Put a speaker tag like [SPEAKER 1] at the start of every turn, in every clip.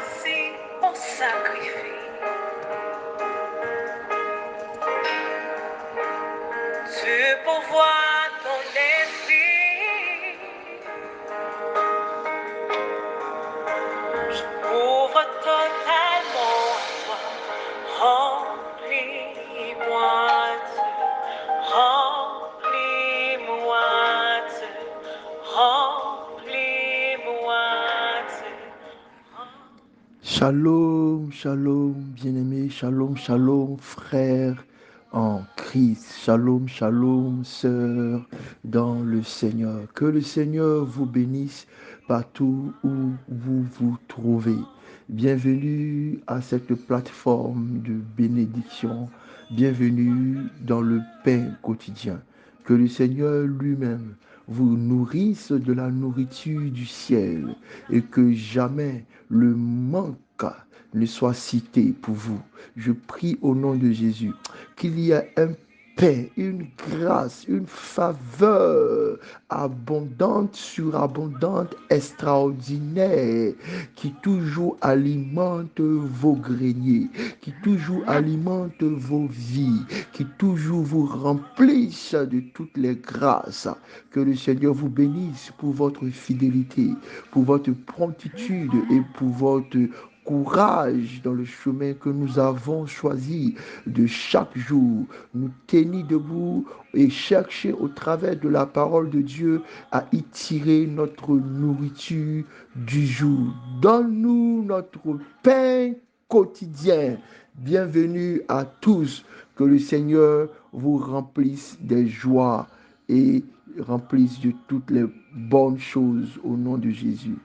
[SPEAKER 1] Voici mon sacrifice. Tu pourvois ton esprit. Je m'ouvre totalement à toi. Remplis-moi, Dieu. Remplis-moi, Dieu. Remplis-moi, Dieu.
[SPEAKER 2] Shalom, shalom, bien-aimés, shalom, shalom, frères en Christ, shalom, shalom, sœurs dans le Seigneur. Que le Seigneur vous bénisse partout où vous vous trouvez. Bienvenue à cette plateforme de bénédiction. Bienvenue dans le pain quotidien. Que le Seigneur lui-même vous nourrisse de la nourriture du ciel et que jamais le manque ne soit cité pour vous. Je prie au nom de Jésus qu'il y ait un paix, une grâce, une faveur abondante, surabondante, extraordinaire, qui toujours alimente vos greniers, qui toujours alimente vos vies, qui toujours vous remplisse de toutes les grâces. Que le Seigneur vous bénisse pour votre fidélité, pour votre promptitude et pour votre courage dans le chemin que nous avons choisi de chaque jour, nous tenir debout et chercher au travers de la parole de Dieu à y tirer notre nourriture du jour. Donne-nous notre pain quotidien. Bienvenue à tous. Que le Seigneur vous remplisse des joies et remplisse de toutes les bonnes choses au nom de Jésus.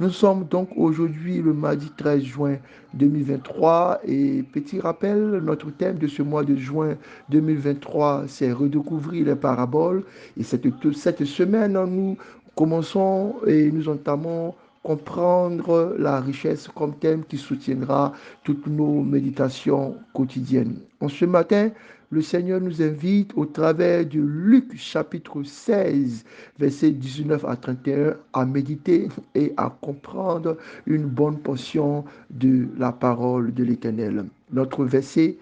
[SPEAKER 2] Nous sommes donc aujourd'hui le mardi 13 juin 2023 et petit rappel, notre thème de ce mois de juin 2023, c'est redécouvrir les paraboles. Et cette semaine, nous commençons et nous entamons comprendre la richesse comme thème qui soutiendra toutes nos méditations quotidiennes. En ce matin, le Seigneur nous invite au travers de Luc chapitre 16, versets 19 à 31, à méditer et à comprendre une bonne portion de la parole de l'Éternel. Notre verset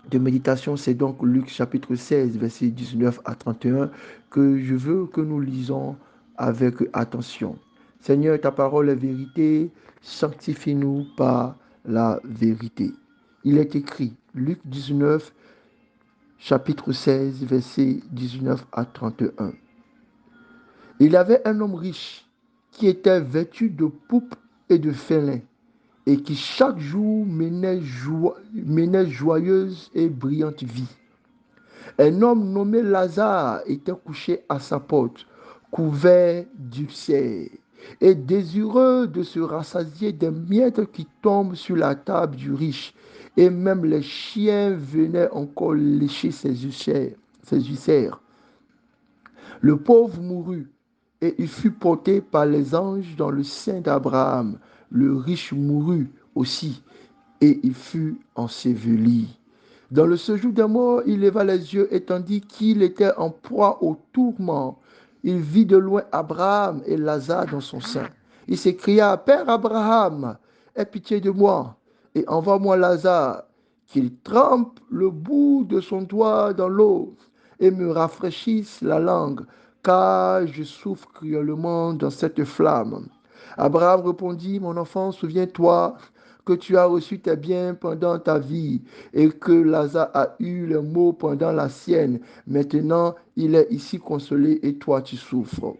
[SPEAKER 2] de méditation, c'est donc Luc chapitre 16, versets 19 à 31, que je veux que nous lisons avec attention. Seigneur, ta parole est vérité, sanctifie-nous par la vérité. Il est écrit, Luc 19, chapitre 16, versets 19 à 31. Il y avait un homme riche qui était vêtu de pourpre et de fin lin et qui chaque jour menait joyeuse et brillante vie. Un homme nommé Lazare était couché à sa porte, couvert d'ulcères et désireux de se rassasier des miettes qui tombent sur la table du riche. Et même les chiens venaient encore lécher ses ulcères. Le pauvre mourut et il fut porté par les anges dans le sein d'Abraham. Le riche mourut aussi et il fut enseveli. Dans le séjour des morts, il leva les yeux et tandis qu'il était en proie au tourment, il vit de loin Abraham et Lazare dans son sein. Il s'écria, Père Abraham, aie pitié de moi et envoie-moi Lazare, qu'il trempe le bout de son doigt dans l'eau et me rafraîchisse la langue, car je souffre cruellement dans cette flamme. Abraham répondit, mon enfant, souviens-toi que tu as reçu tes biens pendant ta vie et que Lazare a eu les maux pendant la sienne. Maintenant, il est ici consolé et toi tu souffres.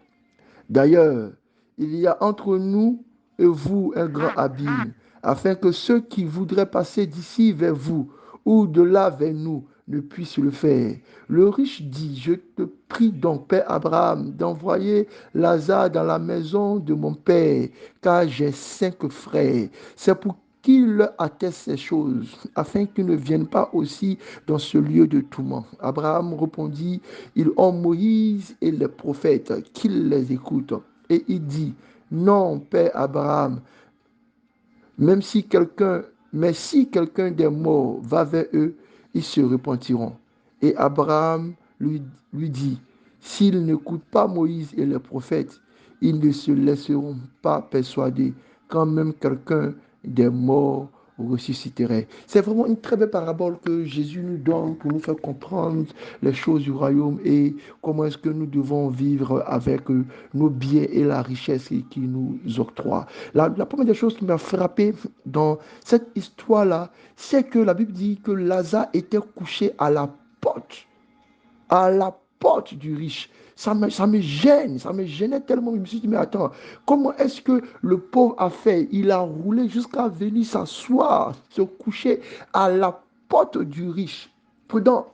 [SPEAKER 2] D'ailleurs, il y a entre nous et vous un grand abîme, afin que ceux qui voudraient passer d'ici vers vous ou de là vers nous ne puissent le faire. Le riche dit, je te prie donc, Père Abraham, d'envoyer Lazare dans la maison de mon Père, car j'ai 5 frères. C'est pour qu'il leur atteste ces choses, afin qu'ils ne viennent pas aussi dans ce lieu de tourment. Abraham répondit, ils ont Moïse et les prophètes, qu'ils les écoutent. Et il dit, non, Père Abraham, même si quelqu'un, mais si quelqu'un des morts va vers eux, ils se repentiront. Et Abraham lui dit, s'ils n'écoutent pas Moïse et les prophètes, ils ne se laisseront pas persuader quand même quelqu'un des morts ressusciteraient. C'est vraiment une très belle parabole que Jésus nous donne pour nous faire comprendre les choses du royaume et comment est-ce que nous devons vivre avec nos biens et la richesse qu'il nous octroie. La première des choses qui m'a frappé dans cette histoire-là, c'est que la Bible dit que Lazare était couché à la porte du riche. Ça me gêne, ça me gênait tellement. Je me suis dit, mais attends, comment est-ce que le pauvre a fait? Il a roulé jusqu'à venir s'asseoir, se coucher à la porte du riche. Prudent,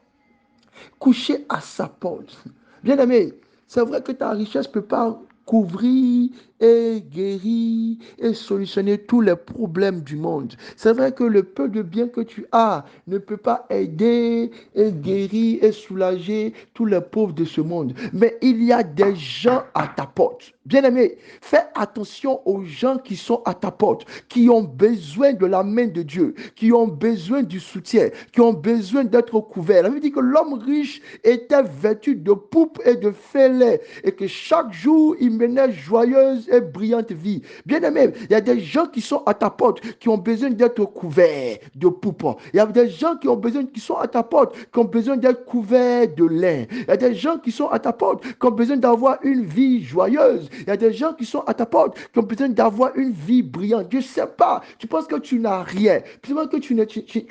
[SPEAKER 2] coucher à sa porte. Bien aimé, c'est vrai que ta richesse ne peut pas couvrir et guérir et solutionner tous les problèmes du monde. C'est vrai que le peu de bien que tu as ne peut pas aider et guérir et soulager tous les pauvres de ce monde. Mais il y a des gens à ta porte. Bien aimé, fais attention aux gens qui sont à ta porte, qui ont besoin de la main de Dieu, qui ont besoin du soutien, qui ont besoin d'être couverts. La Bible dit que l'homme riche était vêtu de pourpre et de fêlés et que chaque jour il menait joyeuse et brillante vie. Bien aimé, il y a des gens qui sont à ta porte qui ont besoin d'être couverts de pourpre. Il y a des gens qui sont à ta porte qui ont besoin d'être couverts de lin. Il y a des gens qui sont à ta porte qui ont besoin d'avoir une vie joyeuse. Il y a des gens qui sont à ta porte qui ont besoin d'avoir une vie brillante. Je ne sais pas, tu penses que tu n'as rien. Tu penses que tu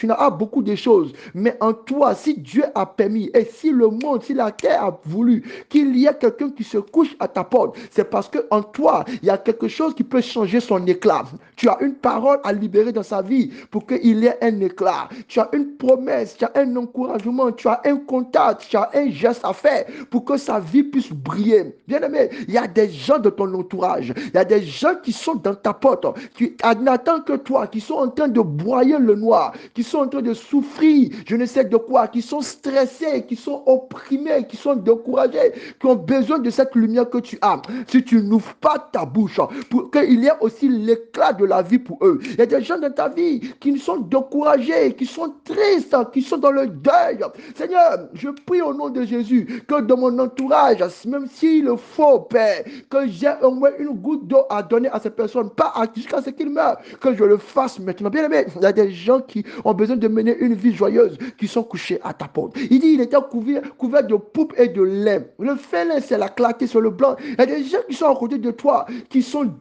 [SPEAKER 2] n'as beaucoup de choses. Mais en toi, si Dieu a permis et si le monde, si la terre a voulu qu'il y ait quelqu'un qui se couche à ta porte, c'est parce qu'en toi, il y a quelque chose qui peut changer son éclat. Tu as une parole à libérer dans sa vie pour qu'il y ait un éclat. Tu as une promesse, tu as un encouragement, tu as un contact, tu as un geste à faire pour que sa vie puisse briller. Bien aimé, il y a des gens de ton entourage, il y a des gens qui sont dans ta porte, qui n'attendent que toi, qui sont en train de broyer le noir, qui sont en train de souffrir, je ne sais de quoi, qui sont stressés, qui sont opprimés, qui sont découragés, qui ont besoin de cette lumière que tu as. Si tu n'ouvres pas ta bouche pour qu'il y ait aussi l'éclat de la vie pour eux. Il y a des gens dans ta vie qui sont découragés, qui sont tristes, qui sont dans le deuil. Seigneur, je prie au nom de Jésus que dans mon entourage, même s'il le faut, Père, que j'ai au moins une goutte d'eau à donner à ces personnes, pas jusqu'à ce qu'ils meurent, que je le fasse maintenant. Bien aimé, il y a des gens qui ont besoin de mener une vie joyeuse, qui sont couchés à ta porte. Il dit, il était couvert de pourpre et de lin. Le félin, c'est la clarté sur le blanc. Il y a des gens qui sont à côté de toi, qui sont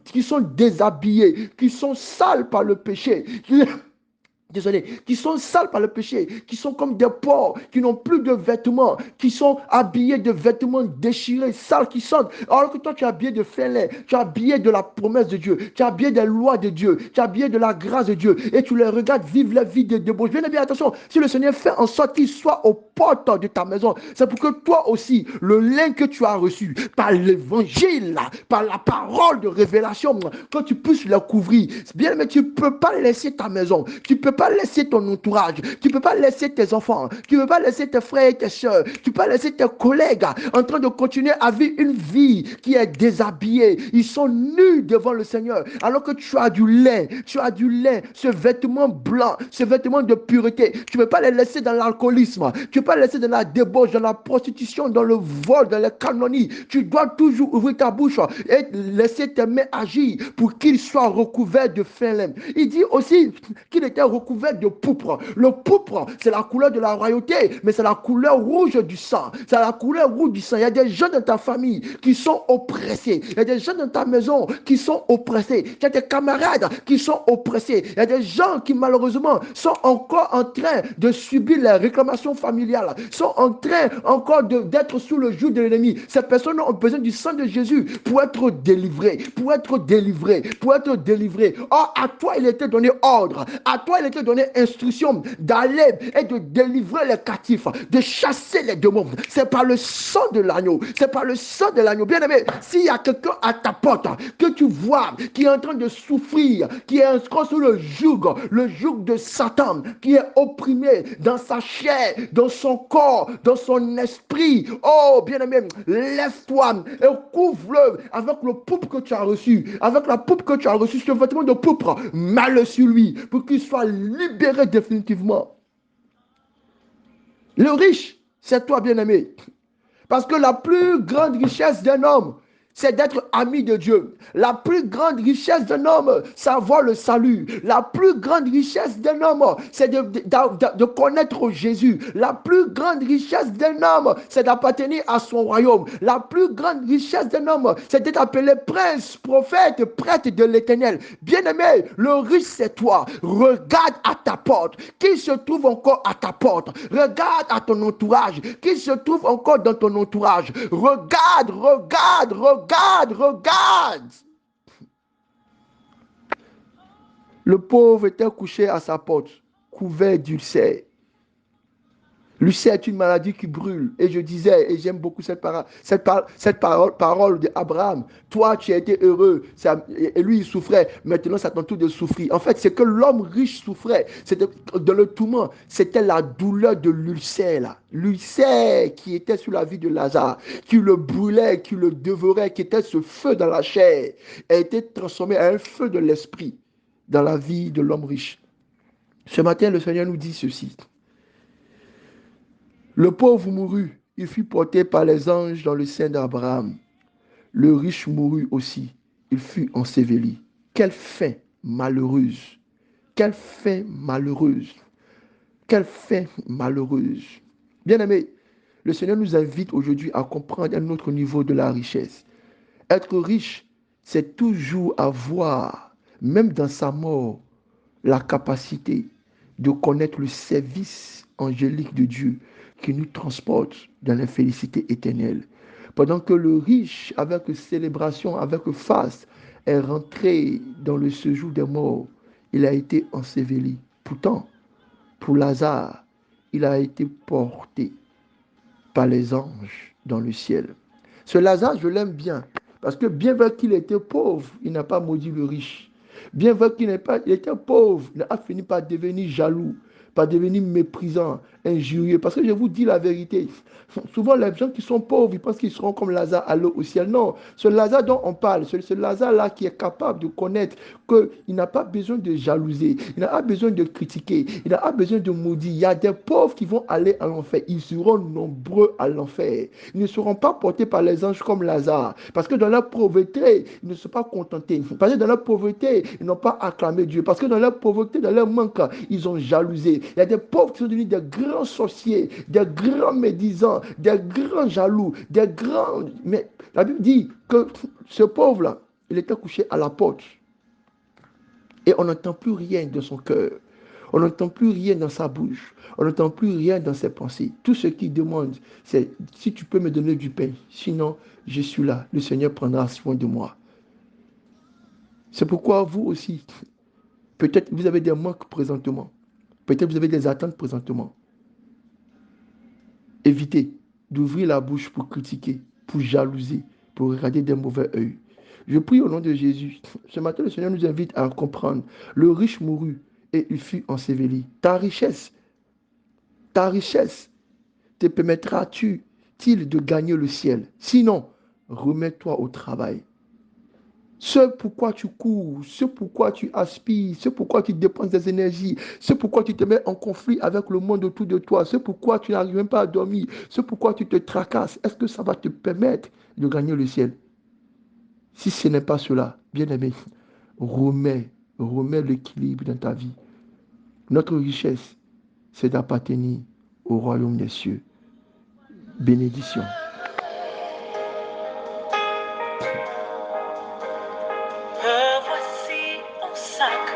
[SPEAKER 2] déshabillés, qui sont sales par le péché, qui sont sales par le péché, qui sont comme des porcs, qui n'ont plus de vêtements, qui sont habillés de vêtements déchirés, sales, qui sentent. Alors que toi, tu es habillé de fêlés, tu es habillé de la promesse de Dieu, tu es habillé des lois de Dieu, tu es habillé de la grâce de Dieu, et tu les regardes vivre la vie de débauche. Bien, attention, si le Seigneur fait en sorte qu'il soit aux portes de ta maison, c'est pour que toi aussi, le lien que tu as reçu par l'évangile, par la parole de révélation, que tu puisses le couvrir. Bien, mais tu ne peux pas laisser ta maison, tu ne peux pas laisser ton entourage, tu ne peux pas laisser tes enfants, tu ne peux pas laisser tes frères et tes soeurs, tu ne peux pas laisser tes collègues en train de continuer à vivre une vie qui est déshabillée. Ils sont nus devant le Seigneur, alors que tu as du lin, ce vêtement blanc, ce vêtement de pureté. Tu ne peux pas les laisser dans l'alcoolisme, tu ne peux pas les laisser dans la débauche, dans la prostitution, dans le vol, dans les canonies. Tu dois toujours ouvrir ta bouche et laisser tes mains agir pour qu'ils soient recouverts de fin lin. Il dit aussi qu'il était recouvert de pourpre. Le pourpre, c'est la couleur de la royauté, mais c'est la couleur rouge du sang. C'est la couleur rouge du sang. Il y a des gens dans ta famille qui sont oppressés. Il y a des gens dans ta maison qui sont oppressés. Il y a des camarades qui sont oppressés. Il y a des gens qui, malheureusement, sont encore en train de subir les réclamations familiales, sont en train encore d'être sous le joug de l'ennemi. Ces personnes ont besoin du sang de Jésus pour être délivrées, pour être délivrées, pour être délivrées. Or, à toi, il était donné ordre. À toi, il était donné instruction d'aller et de délivrer les captifs, de chasser les démons. C'est par le sang de l'agneau. C'est par le sang de l'agneau. Bien aimé, s'il y a quelqu'un à ta porte que tu vois qui est en train de souffrir, qui est encore sous le joug de Satan, qui est opprimé dans sa chair, dans son corps, dans son esprit. Oh, bien aimé, lève-toi et couvre-le avec le pourpre que tu as reçu. Avec la pourpre que tu as reçu, ce vêtement de pourpre, mets-le sur lui pour qu'il soit libéré définitivement. Le riche, c'est toi, bien-aimé. Parce que la plus grande richesse d'un homme, c'est d'être ami de Dieu. La plus grande richesse d'un homme, c'est avoir le salut. La plus grande richesse d'un homme, c'est de connaître Jésus. La plus grande richesse d'un homme, c'est d'appartenir à son royaume. La plus grande richesse d'un homme, c'est d'être appelé prince, prophète, prêtre de l'Éternel. Bien-aimé, le riche, c'est toi. Regarde à ta porte. Qui se trouve encore à ta porte? Regarde à ton entourage. Qui se trouve encore dans ton entourage? Regarde, regarde, regarde, regarde. Le pauvre était couché à sa porte, couvert d'ulcères. L'ulcère est une maladie qui brûle. Et je disais, et j'aime beaucoup cette parole d'Abraham. Toi, tu as été heureux. Et lui, il souffrait. Maintenant, c'est à ton tour de souffrir. En fait, c'est que l'homme riche souffrait. C'était dans le tourment. C'était la douleur de l'ulcère, là. L'ulcère qui était sur la vie de Lazare, qui le brûlait, qui le dévorait, qui était ce feu dans la chair, a été transformé en un feu de l'esprit dans la vie de l'homme riche. Ce matin, le Seigneur nous dit ceci. Le pauvre mourut, il fut porté par les anges dans le sein d'Abraham. Le riche mourut aussi, il fut enseveli. Quelle fin malheureuse! Quelle fin malheureuse! Quelle fin malheureuse! Bien-aimés, le Seigneur nous invite aujourd'hui à comprendre un autre niveau de la richesse. Être riche, c'est toujours avoir, même dans sa mort, la capacité de connaître le service angélique de Dieu qui nous transporte dans la félicité éternelle. Pendant que le riche, avec célébration, avec faste, est rentré dans le séjour des morts, il a été enseveli. Pourtant, pour Lazare, il a été porté par les anges dans le ciel. Ce Lazare, je l'aime bien, parce que bien vrai qu'il était pauvre, il n'a pas maudit le riche. Bien vrai qu'il était pauvre, il a fini par devenir jaloux, par devenir méprisant, injurieux. Parce que je vous dis la vérité, souvent les gens qui sont pauvres, ils pensent qu'ils seront comme Lazare à l'eau au ciel. Non, ce Lazare dont on parle, ce Lazare-là qui est capable de connaître qu'il n'a pas besoin de jalouser, il n'a pas besoin de critiquer, il n'a pas besoin de maudire. Il y a des pauvres qui vont aller à l'enfer, ils seront nombreux à l'enfer. Ils ne seront pas portés par les anges comme Lazare, parce que dans leur pauvreté, ils ne sont pas contentés. Parce que dans leur pauvreté, ils n'ont pas acclamé Dieu. Parce que dans leur pauvreté, dans leur manque, ils ont jalousé. Il y a des pauvres qui sont devenus des grands sorciers, des grands médisants, des grands jaloux, des grands... Mais la Bible dit que ce pauvre-là, il était couché à la porte. Et on n'entend plus rien de son cœur. On n'entend plus rien dans sa bouche. On n'entend plus rien dans ses pensées. Tout ce qu'il demande, c'est si tu peux me donner du pain. Sinon, je suis là. Le Seigneur prendra soin de moi. C'est pourquoi vous aussi, peut-être vous avez des manques présentement. Peut-être vous avez des attentes présentement. Évitez d'ouvrir la bouche pour critiquer, pour jalouser, pour regarder d'un mauvais œil. Je prie au nom de Jésus. Ce matin, le Seigneur nous invite à comprendre. Le riche mourut et il fut enseveli. Ta richesse te permettra-t-il de gagner le ciel? Sinon, remets-toi au travail. Ce pourquoi tu cours, ce pourquoi tu aspires, ce pourquoi tu dépenses des énergies, ce pourquoi tu te mets en conflit avec le monde autour de toi, ce pourquoi tu n'arrives même pas à dormir, ce pourquoi tu te tracasses, est-ce que ça va te permettre de gagner le ciel? Si ce n'est pas cela, bien-aimé, remets l'équilibre dans ta vie. Notre richesse, c'est d'appartenir au royaume des cieux. Bénédiction.
[SPEAKER 1] Me voici en sacrifice.